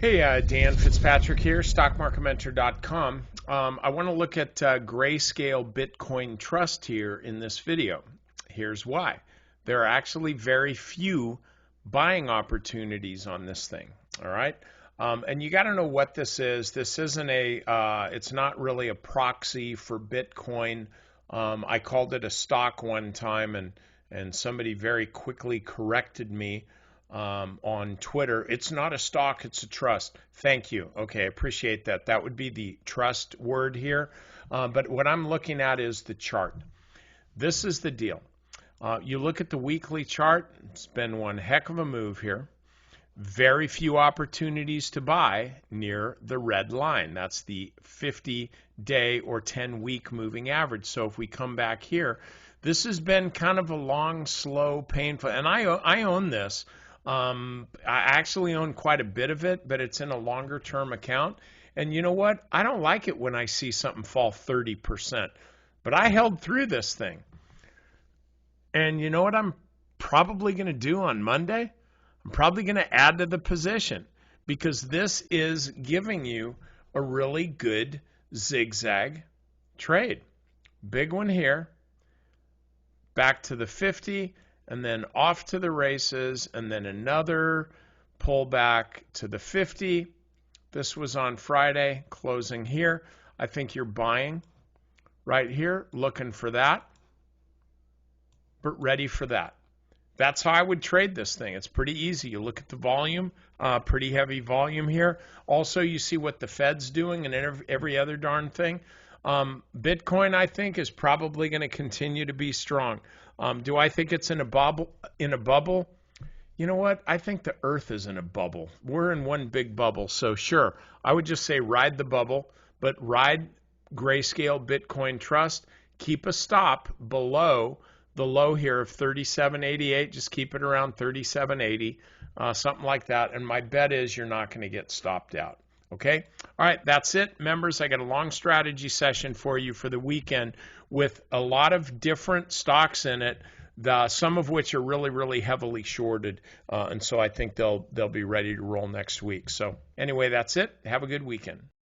Hey, Dan Fitzpatrick here, stockmarketmentor.com. I want to look at Grayscale Bitcoin Trust here in this video. Here's why. There are actually very few buying opportunities on this thing, all right? And you got to know what this is. This isn't it's not really a proxy for Bitcoin. I called it a stock one time, and somebody very quickly corrected me on Twitter. It's not a stock, it's a trust. Thank you. Okay, appreciate that. That would be the trust word here. But what I'm looking at is the chart. This is the deal. You look at the weekly chart, it's been one heck of a move here. Very few opportunities to buy near the red line. That's the 50-day or 10-week moving average. So if we come back here, this has been kind of a long, slow, painful, and I own this. I actually own quite a bit of it, but it's in a longer term account. And you know what? I don't like it when I see something fall 30%. But I held through this thing. And you know what I'm probably going to do on Monday? I'm probably going to add to the position because this is giving you a really good zigzag trade. Big one here. Back to the 50. And then off to the races, and then another pullback to the 50. This was on Friday, closing here. I think you're buying right here, looking for that, but ready for that. That's how I would trade this thing. It's pretty easy. You look at the volume, pretty heavy volume here. Also, you see what the Fed's doing and every other darn thing. Bitcoin, I think, is probably going to continue to be strong. Do I think it's in a bubble? You know what? I think the Earth is in a bubble. We're in one big bubble. So sure, I would just say ride the bubble, but ride Grayscale Bitcoin Trust. Keep a stop below the low here of 37.88. Just keep it around 37.80, something like that. And my bet is you're not going to get stopped out. Okay? All right, that's it. Members, I got a long strategy session for you for the weekend with a lot of different stocks in it, some of which are really, really heavily shorted. And so I think they'll be ready to roll next week. So anyway, that's it. Have a good weekend.